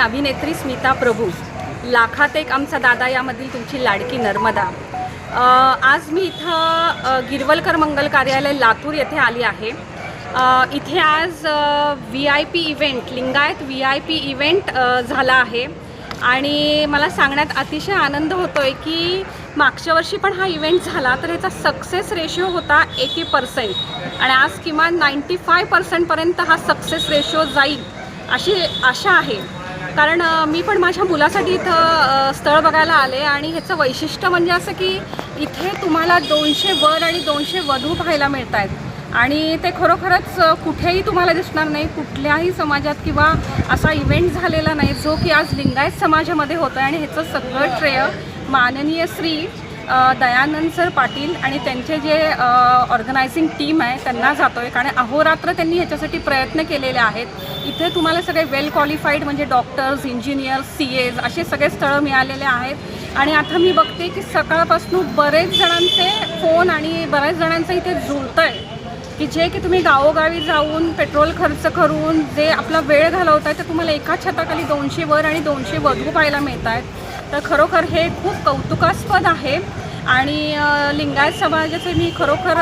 अभिनेत्री स्मिता प्रभू, लाखात एक आमचा दादा यामधील तुमची लाडकी नर्मदा। आज मी इथं गिरवलकर मंगल कार्यालय लातूर येथे आली आहे। इथे आज VIP event, Lingayat VIP event झाला आहे आणि मला सांगण्यात अतिशय आनंद होतोय की मागच्या वर्षी पण हा इव्हेंट झाला तर याचा सक्सेस रेशिओ होता 80% आणि आज किमान 95% पर्यंत हा सक्सेस रेशिओ जाईल अशी आशा आहे। कारण मी पण माझ्या मुलासाठी इथं स्थळ बघायला आले आणि ह्याचं वैशिष्ट्य म्हणजे असं की इथे तुम्हाला 200 वर आणि 200 वधू पाहायला मिळत आहेत आणि ते खरोखरच कुठेही तुम्हाला दिसणार नाही, कुठल्याही समाजात किंवा असा इव्हेंट झालेला नाही जो की आज लिंगायत समाजामध्ये होतं आहे। आणि ह्याचं सगळं श्रेय माननीय श्री दयानंद सर पाटील आणि त्यांचे जे ऑर्गनायझिंग टीम आहे त्यांना जातो आहे। कारण अहोरात्र त्यांनी ह्याच्यासाठी प्रयत्न केलेले आहेत। इथे तुम्हाला सगळे वेल क्वालिफाईड म्हणजे डॉक्टर्स, इंजिनियर्स, CAs असे सगळे स्थळं मिळालेले आहेत आणि आता मी बघते की सकाळपासून बरेच जणांचे फोन आणि बऱ्याच जणांचं इथे जुळतं आहे की जे की तुम्ही गावोगावी जाऊन पेट्रोल खर्च करून जे आपला वेळ घालवत आहे ते तुम्हाला एका छताखाली 200 वर आणि 200 वधू पाहायला मिळत आहेत। तर खरोखर हे खूप कौतुकास्पद आहे आणि लिंगायत समाजाचे मी खरोखर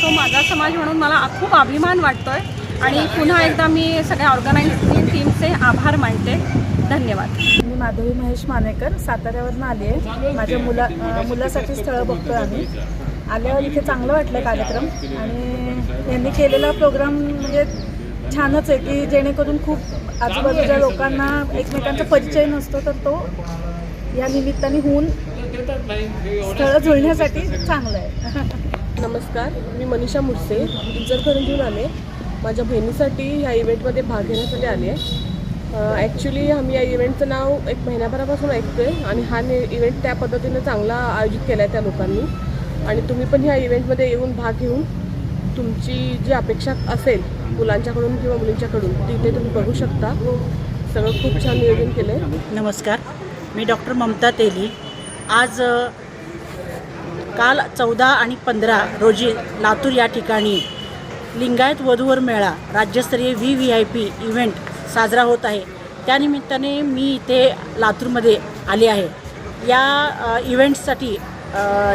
तो माझा समाज म्हणून मला खूप अभिमान वाटतो आहे आणि पुन्हा एकदा मी सगळ्या ऑर्गनायझिंग टीमचे आभार मानते। धन्यवाद। मी माधवी महेश मानेकर साताऱ्यावरून आली आहे। माझ्या मुलासाठी स्थळं बघतो आम्ही। आल्यावर इथे चांगलं वाटलं कार्यक्रम आणि यांनी केलेला प्रोग्राम म्हणजे छानच आहे की जेणेकरून खूप आजूबाजूच्या लोकांना एकमेकांचा परिचय नसतो तर तो या निमित्ताने होऊन स्थळं जुळण्यासाठी चांगलं आहे। नमस्कार, मी मनीषा मुडसे इचलकरंजीहून आले। माझ्या बहिणीसाठी ह्या इव्हेंटमध्ये भाग घेण्यासाठी आले आहे। ॲक्च्युली आम्ही या इव्हेंटचं नाव एक महिन्याभरापासून ऐकतो आहे आणि हा इव्हेंट त्या पद्धतीने चांगला आयोजित केला आहे त्या लोकांनी आणि तुम्ही पण ह्या इव्हेंटमध्ये येऊन भाग घेऊन तुमची जी अपेक्षा असेल मुलांच्याकडून किंवा मुलींच्याकडून ती इथे तुम्ही बघू शकता। सगळं खूप छान नियोजन केलं आहे। नमस्कार, मी डॉक्टर ममता तेली। आज काल 14 आणि 15 रोजी लातूर या ठिकाणी लिंगायत वधूवर मेळा राज्यस्तरीय VIP इव्हेंट साजरा होत आहे। त्यानिमित्ताने मी इथे लातूरमध्ये आले आहे। या इव्हेंटसाठी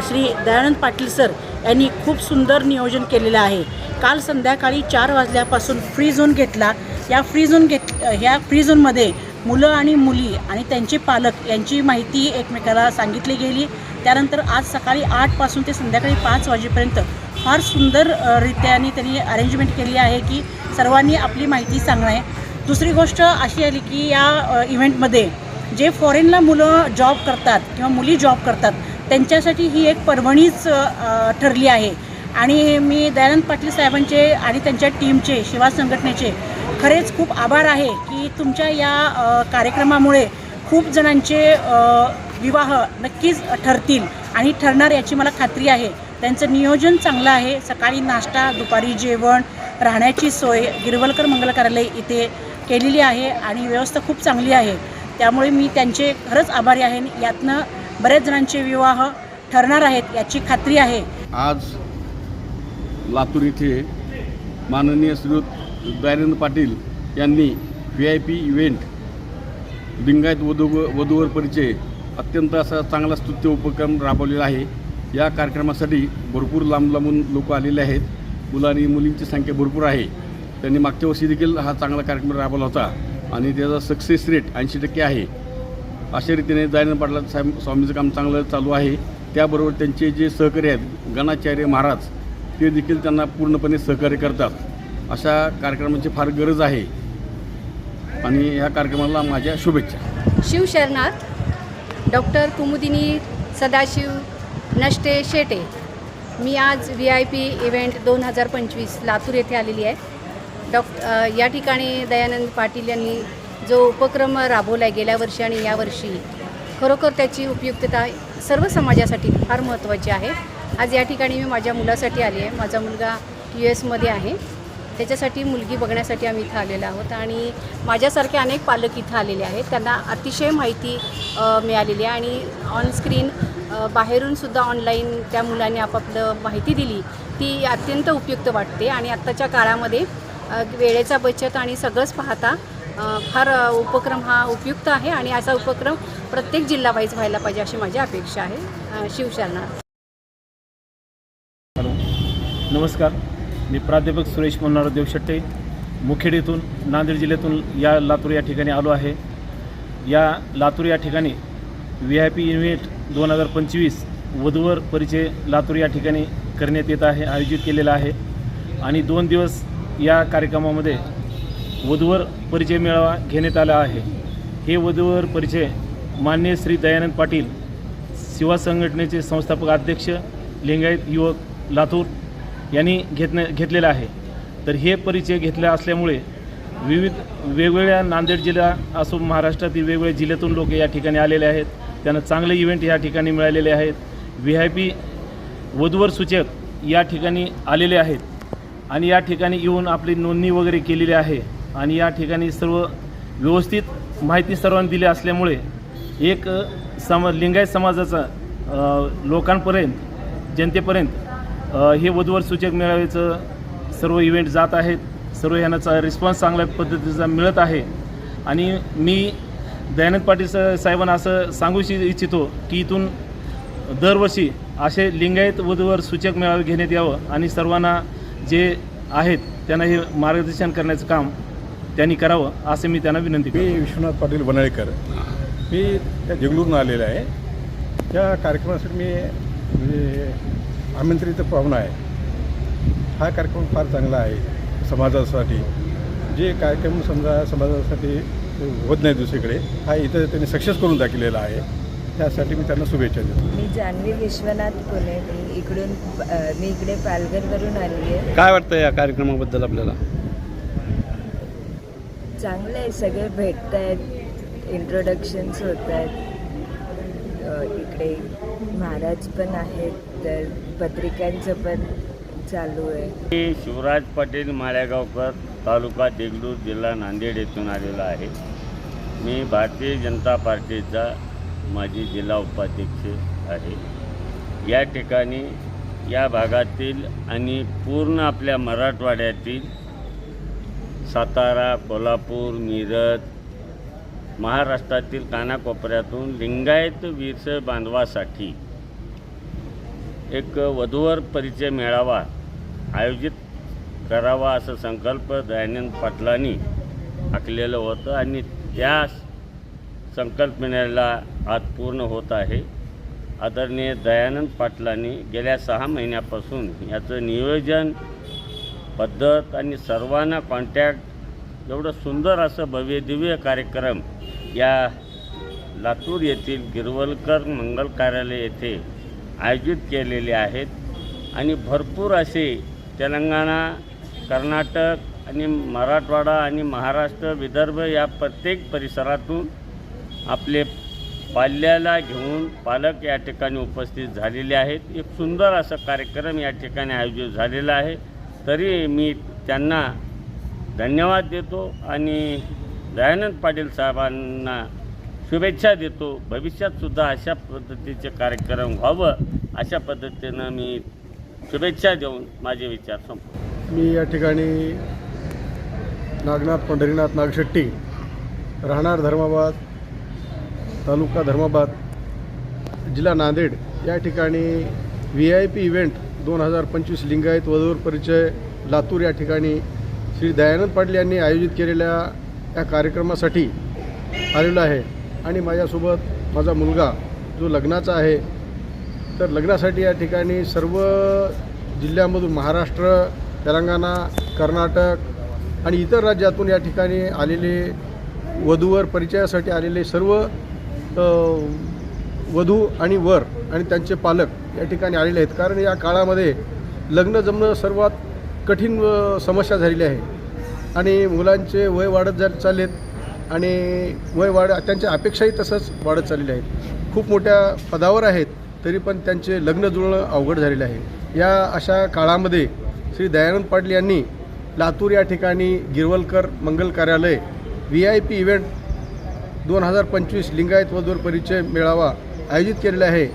श्री दयानंद पाटील सर यांनी खूप सुंदर नियोजन केलेलं आहे। काल संध्याकाळी 4 वाजल्यापासून फ्री झोन घेतला। या फ्री झोनमध्ये मुलं आणि मुली आणि त्यांचे पालक यांची माहिती एकमेकाला सांगितली गेली। त्यानंतर आज सकाळी 8 पासून ते संध्याकाळी 5 वाजेपर्यंत फार सुंदर रित्याने त्यांनी अरेंजमेंट केली आहे की सर्वांनी आपली माहिती सांगणं आहे। दुसरी गोष्ट अशी आली की या इव्हेंटमध्ये जे फॉरेनला मुलं जॉब करतात किंवा मुली जॉब करतात त्यांच्यासाठी ही एक पर्वणीच ठरली आहे आणि मी दयानंद पाटील साहेबांचे आणि त्यांच्या टीमचे, शिवा संघटनेचे खरेच खूप आभार आहे की तुमच्या या कार्यक्रमामुळे खूप जणांचे विवाह नक्कीच ठरतील आणि ठरणार याची मला खात्री आहे। त्यांचं नियोजन चांगलं आहे। सकाळी नाश्ता, दुपारी जेवण, राहण्याची सोय गिरवलकर मंगल कार्यालय इथे केलेली आहे आणि व्यवस्था खूप चांगली आहे। त्यामुळे मी त्यांचे खरंच आभारी आहे। यातनं बऱ्याच जणांचे विवाह ठरणार आहेत याची खात्री आहे। आज लातूर इथे माननीय श्री दयानंद पाटील यांनी VIP इव्हेंट लिंगायत वधूवर परिचय अत्यंत असा चांगला स्तुत्य उपक्रम राबवलेला आहे। या कार्यक्रमासाठी भरपूर लांबून लोक आलेले आहेत। मुलं आणि मुलींची संख्या भरपूर आहे। त्यांनी मागच्या वर्षी देखील हा चांगला कार्यक्रम राबवला होता आणि त्याचा सक्सेस रेट 80% आहे। अशा रीतीने दयानंद पाटील साहेब स्वामीचं काम चांगलं चालू आहे। त्याबरोबर त्यांचे जे सहकारी आहेत गणाचार्य महाराज ते देखील त्यांना पूर्णपणे सहकार्य करतात। अशा कार्यक्रमाची फार गरज आहे आणि या कार्यक्रमाला माझ्या शुभेच्छा। शिवशरणार्थ डॉक्टर कुमुदिनी सदाशिव नष्टे शेटे। मी आज VIP इव्हेंट 2025 लातूर येथे आलेली आहे। या ठिकाणी दयानंद पाटील यांनी जो उपक्रम राबवला आहे गेल्या वर्षी आणि यावर्षी खरोखर त्याची उपयुक्तता सर्व समाजासाठी फार महत्त्वाची आहे। आज या ठिकाणी मी माझ्या मुलासाठी आली आहे। माझा मुलगा US मध्ये आहे, त्याच्यासाठी मुलगी बघण्यासाठी आम्ही इथं आलेलो आहोत आणि माझ्यासारखे अनेक पालक इथं आलेले आहेत। त्यांना अतिशय माहिती मिळालेली आहे आणि ऑनस्क्रीन बाहेरूनसुद्धा ऑनलाईन त्या मुलांनी आपापलं माहिती दिली ती अत्यंत उपयुक्त वाटते आणि आत्ताच्या काळामध्ये वेळेचा बचत आणि सगळंच पाहता फार उपक्रम हा उपयुक्त आहे आणि असा उपक्रम प्रत्येक जिल्हा वाईज व्हायला पाहिजे अशी माझी अपेक्षा आहे. शिवशरणा. हॅलो, नमस्कार. मी प्राध्यापक सुरेश मनोहर देवशेट्टे मुखेड येथून नांदेड जिल्ह्यातून या लातूर या ठिकाणी आलो आहे. या लातूर या ठिकाणी VIP इव्हेंट 2025 वधूवर परिचय लातूर या ठिकाणी करण्यात येत आहे, आयोजित केलेला आहे. आणि 2 दिवस या कार्यक्रमामध्ये वधूवर परिचय मेळावा घेण्यात आला आहे. हे वधूवर परिचय माननीय श्री दयानंद पाटील सेवा संघटनेचे संस्थापक अध्यक्ष लिंगायत युवक लातूर यांनी घेतलेला आहे. तर हे परिचय घेतले असल्यामुळे वेगवेगळ्या नांदेड जिल्हा असो महाराष्ट्रातील वेगवेगळ्या जिल्ह्यातून लोक या ठिकाणी आलेले आहेत. त्यांना चांगले इव्हेंट या ठिकाणी मिळालेले आहेत. VIP वधूवर सूचक या ठिकाणी आलेले आहेत आणि या ठिकाणी येऊन आपली नोंदणी वगैरे केलेली आहे. आणि या ठिकाणी सर्व व्यवस्थित माहिती सर्वांनी दिली असल्यामुळे एक लिंगायत समाजाचा लोकांपर्यंत जनतेपर्यंत हे वधूवर सूचक मेळाव्याचं सर्व इव्हेंट जात आहेत. सर्व यांचा रिस्पॉन्स चांगल्या पद्धतीचा मिळत आहे. आणि मी दयानंद पाटील साहेबांना असं सांगू इच्छितो की इथून दरवर्षी असे लिंगायत वधूवर सूचक मेळावे घेण्यात यावं आणि सर्वांना जे आहेत त्यांना हे मार्गदर्शन करण्याचं काम त्यांनी करावं असं मी त्यांना विनंती करतो. मी विश्वनाथ पाटील बनाळेकर, मी त्या देगलूरनं आलेला आहे. त्या कार्यक्रमासाठी मी म्हणजे आमंत्रित पाहुणा आहे. हा कार्यक्रम फार चांगला आहे समाजासाठी. जे कार्यक्रम समजा समाजासाठी होत नाही दुसरीकडे, हा इथं त्यांनी सक्सेस करून दाखवलेला आहे. त्यासाठी मी त्यांना शुभेच्छा देतो. मी जान्हवी विश्वनाथ पुणे, मी इकडे पालघरवरून आली आहे. काय वाटतं या कार्यक्रमाबद्दल आपल्याला? चांगलं आहे, सगळे भेटत आहेत, इंट्रोडक्शन्स होत आहेत. इकडे महाराज पण आहेत, तर पत्रिकांचं पण चालू आहे. मी शिवराज पाटील माळेगावकर, तालुका देगलूर, जिल्हा नांदेड येथून आलेला आहे. मी भारतीय जनता पार्टीचा माजी जिल्हा उपाध्यक्ष आहे. या ठिकाणी या भागातील आणि पूर्ण आपल्या मराठवाड्यातील सातारा, कोल्हापूर, मिरज, महाराष्ट्रातील कानाकोपऱ्यातून लिंगायत वीर बांधवासाठी एक वधूवर परिचय मेळावा आयोजित करावा असा संकल्प दयानंद पाटलांनी आखलेलं होतं आणि त्या संकल्पनेला आज पूर्ण होत आहे. आदरणीय दयानंद पाटलांनी गेल्या 6 महिन्यापासून याचं नियोजन, पद्धत आणि सर्वांना कॉन्टॅक्ट, एवढं सुंदर असं भव्यदिव्य कार्यक्रम या लातूर येथील गिरवलकर मंगल कार्यालय येथे आयोजित केलेले आहेत. आणि भरपूर असे तेलंगणा, कर्नाटक आणि मराठवाडा आणि महाराष्ट्र, विदर्भ या प्रत्येक परिसरातून आपले पाल्याला घेऊन पालक या ठिकाणी उपस्थित झालेले आहेत. एक सुंदर असा कार्यक्रम या ठिकाणी आयोजित झालेला आहे. तरी मी त्यांना धन्यवाद देतो आणि दयानंद पाटील साहेबांना शुभेच्छा देतो. भविष्यातसुद्धा अशा पद्धतीचे कार्यक्रम व्हावं अशा पद्धतीनं मी शुभेच्छा देऊन माझे विचार संपतो. मी या ठिकाणी नागनाथ पंढरीनाथ नागशेट्टी, राहणार धर्माबाद, तालुका धर्माबाद, जिल्हा नांदेड या ठिकाणी VIP इव्हेंट 2025 लिंगायत वधूवर परिचय लातूर या ठिकाणी श्री दयानंद पाटील यांनी आयोजित केलेल्या या कार्यक्रमासाठी आलेलो आहे. आणि माझ्यासोबत माझा मुलगा जो लग्नाचा आहे, तर लग्नासाठी या ठिकाणी सर्व जिल्ह्यामधून महाराष्ट्र, तेलंगणा, कर्नाटक आणि इतर राज्यातून या ठिकाणी आलेले वधूवर परिचयासाठी आलेले सर्व वधू आणि वर आणि त्यांचे पालक या ठिकाणी आलेले आहेत. कारण या काळामध्ये लग्न जमणं सर्वात कठीण समस्या झालेली आहे आणि मुलांचे वय वाढत चाललेत आणि त्यांच्या अपेक्षाही तसंच वाढत चाललेल्या आहेत. खूप मोठ्या पदावर आहेत तरी पण त्यांचे लग्न जुळणं अवघड झालेलं आहे. या अशा काळामध्ये श्री दयानंद पाटील यांनी लातूर या ठिकाणी गिरवलकर मंगल कार्यालय VIP इव्हेंट 2025 लिंगायत वधूवर परिचय मेळावा आयोजित केलेला आहे.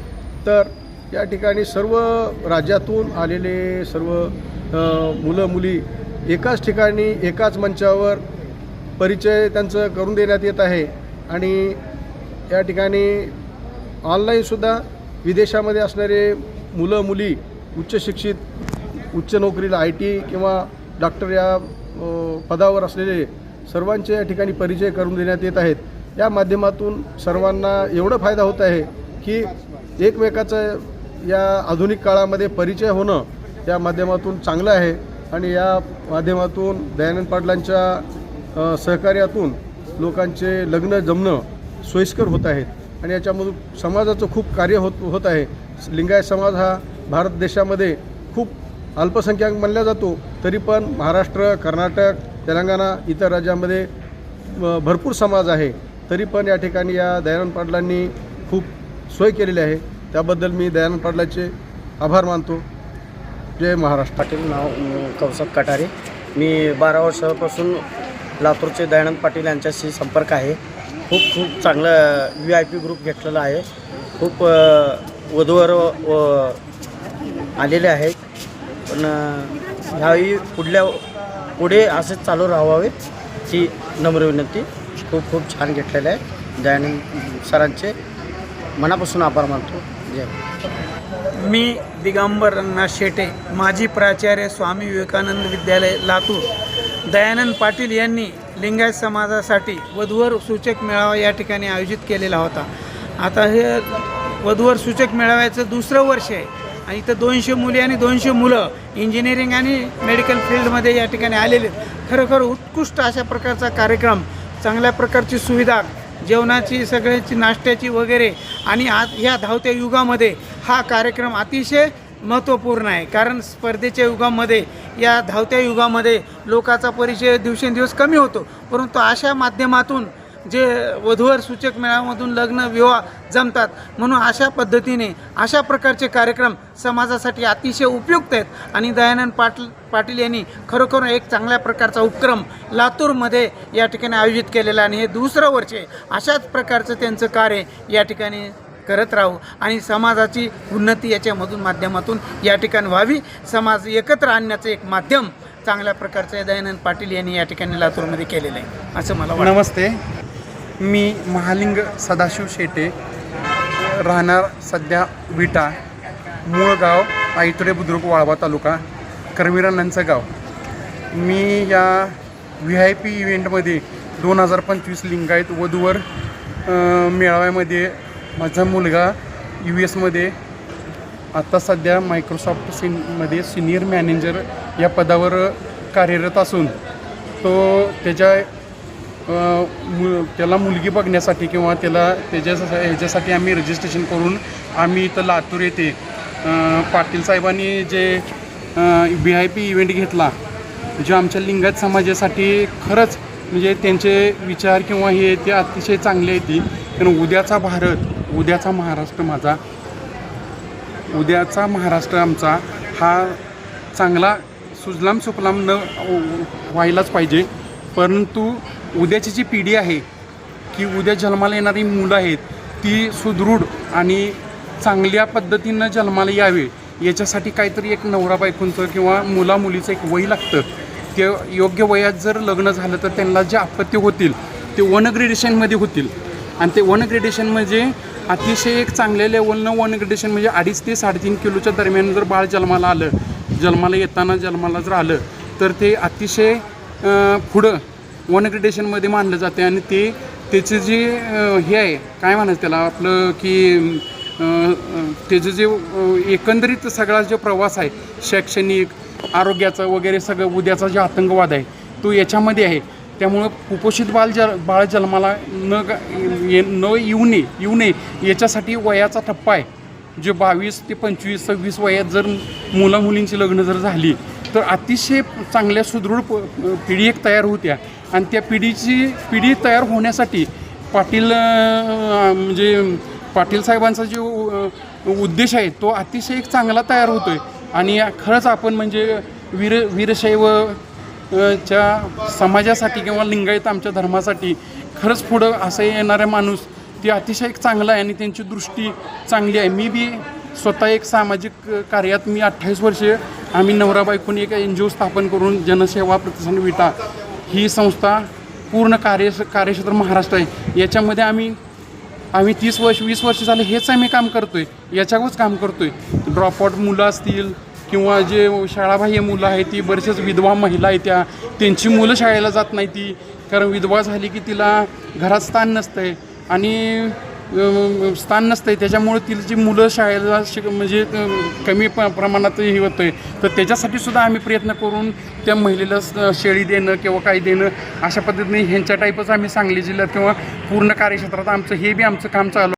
तर या ठिकाणी सर्व राज्यातून आलेले सर्व मुलं मुली एकाच ठिकाणी एकाच मंचावर परिचय त्यांचं करून देण्यात येत आहे आणि या ठिकाणी ऑनलाईनसुद्धा विदेशामध्ये असणारे मुलं मुली उच्च शिक्षित, उच्च नोकरीला IT किंवा डॉक्टर या पदावर असलेले सर्वांचे या ठिकाणी परिचय करून देण्यात येत आहेत. या माध्यमातून सर्वांना एवढा फायदा होत आहे की एकमेकाचं या आधुनिक काळामध्ये परिचय होणं या माध्यमातून चांगलं आहे आणि या माध्यमातून दयानंद पाटलांच्या सहकार्यातून लोकांचे लग्न जमणं सोयीस्कर होत आहेत आणि याच्यामधून समाजाचं खूप कार्य होत आहे. लिंगायत समाज हा भारत देशामध्ये खूप अल्पसंख्याक मानला जातो, तरी पण महाराष्ट्र, कर्नाटक, तेलंगणा इतर राज्यामध्ये भरपूर समाज आहे. तरी पण या ठिकाणी या दयानंद पाटलांनी खूप सोय केलेली आहे. त्याबद्दल मी दयानंद पाटलाचे आभार मानतो. जय महाराष्ट्र. पाटील, नाव कौसब कटारे. मी 12 वर्षापासून लातूरचे दयानंद पाटील यांच्याशी संपर्क आहे. खूप चांगलं VIP ग्रुप घेतलेला आहे. खूप वधूवर आलेले आहेत. पण ह्यावेळी पुढे असेच चालू राहावे ही नम्र विनंती. खूप छान घेतलेलं आहे. दयानंद सरांचे मनापासून आभार मानतो. जय. मी दिगंबर रंगनाथ शेटे, माजी प्राचार्य, स्वामी विवेकानंद विद्यालय लातूर. दयानंद पाटील यांनी लिंगायत समाजासाठी वधूवर सूचक मेळावा या ठिकाणी आयोजित केलेला होता. आता हे वधूवर सूचक मेळाव्याचं दुसरं वर्ष आहे आणि इथं 200 मुली आणि 200 मुलं इंजिनिअरिंग आणि मेडिकल फील्डमध्ये या ठिकाणी आलेले आहेत. खरोखर उत्कृष्ट अशा प्रकारचा कार्यक्रम, चांगल्या प्रकारची सुविधा, जेवणाची, सगळ्याची, नाश्त्याची वगैरे. आणि आज ह्या धावत्या युगामध्ये हा कार्यक्रम अतिशय महत्त्वपूर्ण आहे. कारण स्पर्धेच्या युगामध्ये, या धावत्या युगामध्ये लोकांचा परिचय दिवसेंदिवस कमी होतो. परंतु अशा माध्यमातून जे वधूवर सूचक मेळाव्यामधून लग्न विवाह जमतात. म्हणून अशा पद्धतीने अशा प्रकारचे कार्यक्रम समाजासाठी अतिशय उपयुक्त आहेत. आणि दयानंद पाटील यांनी खरोखर एक चांगल्या प्रकारचा उपक्रम लातूरमध्ये या ठिकाणी आयोजित केलेला आणि हे दुसरं वर्ष आहे. अशाच प्रकारचं त्यांचं कार्य या ठिकाणी करत राहू आणि समाजाची उन्नती याच्यामधून माध्यमातून या ठिकाणी व्हावी. समाज एकत्र आणण्याचं एक माध्यम चांगल्या प्रकारचं दयानंद पाटील यांनी या ठिकाणी लातूरमध्ये केलेलं आहे असं मला वाटतं. नमस्ते, मी महालिंग सदाशिव शेटे, राहणार सध्या विटा, मूळ गाव आईतुरे बुद्रुक वाळवा तालुका, करवीरांचं गाव. मी या VIP इव्हेंटमध्ये 2025 लिंगायत वधूवर मेळाव्यामध्ये माझा मुलगा US मध्ये आत्ता सध्या मायक्रोसॉफ्ट मध्ये सिनियर मॅनेजर या पदावर कार्यरत असून तो त्याला मुलगी बघण्यासाठी किंवा ह्याच्यासाठी आम्ही रजिस्ट्रेशन करून आम्ही इथं लातूर येथे पाटील साहेबांनी जे VIP इव्हेंट घेतला, जे आमच्या लिंगायत समाजासाठी खरंच म्हणजे त्यांचे विचार किंवा हे ते अतिशय चांगले आहेत. कारण उद्याचा भारत, उद्याचा महाराष्ट्र माझा, उद्याचा महाराष्ट्र आमचा हा चांगला सुजलाम सुफलाम न व्हायलाच पाहिजे. परंतु उद्याची जी पिढी आहे की उद्या जन्माला येणारी मुलं आहेत ती सुदृढ आणि चांगल्या पद्धतीनं जन्माला यावे याच्यासाठी काहीतरी एक नवरा बायकोंचं किंवा मुलामुलीचं एक वय लागतं. ते योग्य वयात जर लग्न झालं तर त्यांना जे आपत्ती होतील ते 1 ग्रेडेशनमध्ये होतील. आणि ते 1 ग्रेडेशन म्हणजे अतिशय एक चांगल्या लेवलनं 1 ग्रेडेशन म्हणजे 2.5 ते 3.5 किलोच्या दरम्यान जर बाळ जन्माला येताना जन्माला जर आलं तर ते अतिशय पुढं 1 ग्रेडेशनमध्ये मानलं जाते. आणि त्याचे जे हे आहे काय म्हणायचं त्याला आपलं की त्याचं जे एकंदरीत सगळा जो प्रवास आहे शैक्षणिक, आरोग्याचा वगैरे सगळं उद्याचा जो आतंकवाद आहे तो याच्यामध्ये आहे. त्यामुळं कुपोषित बाळ जन्माला न येऊ नये याच्यासाठी वयाचा टप्पा आहे. जे 22 ते 25, 26 वयात जर मुलामुलींची लग्न जर झाली तर अतिशय चांगल्या सुदृढ पिढी एक तयार होत्या. आणि त्या पिढी तयार होण्यासाठी पाटील साहेबांचा जो उद्देश आहे तो अतिशय एक चांगला तयार होतो आहे. आणि खरंच आपण म्हणजे वीरशैव च्या समाजासाठी किंवा लिंगायत आमच्या धर्मासाठी खरंच पुढं असं येणारा माणूस ते अतिशय एक चांगला आहे आणि त्यांची दृष्टी चांगली आहे. मी बी स्वतः एक सामाजिक कार्यात मी 28 वर्षे आम्ही नवरा बायकोनी एक NGO स्थापन करून जनसेवा प्रतिष्ठान विटा ही संस्था पूर्ण कार्यक्षेत्र महाराष्ट्र आहे. याच्यामध्ये आम्ही 30 वर्ष 20 वर्ष झाले हेच आम्ही काम करतो आहे, याच्यावरच काम करतो आहे. ड्रॉपआउट मुलं असतील किंवा जे शाळाबाह्य मुलं आहेत, ती बरेचसेच विधवा महिला आहेत त्यांची मुलं शाळेला जात नाही ती, कारण विधवा झाली की तिला घरात स्थान नसतं आहे आणि स्थान नसतं आहे, त्याच्यामुळे तिची मुलं शाळेला म्हणजे कमी प्रमाणात हे होतं आहे. तर त्याच्यासाठी सुद्धा आम्ही प्रयत्न करून त्या महिलेला शेळी देणं किंवा काही देणं अशा पद्धतीने ह्यांच्या टाईपच आम्ही सांगली जिल्ह्यात किंवा पूर्ण कार्यक्षेत्रात आमचं हे बी आमचं काम चालू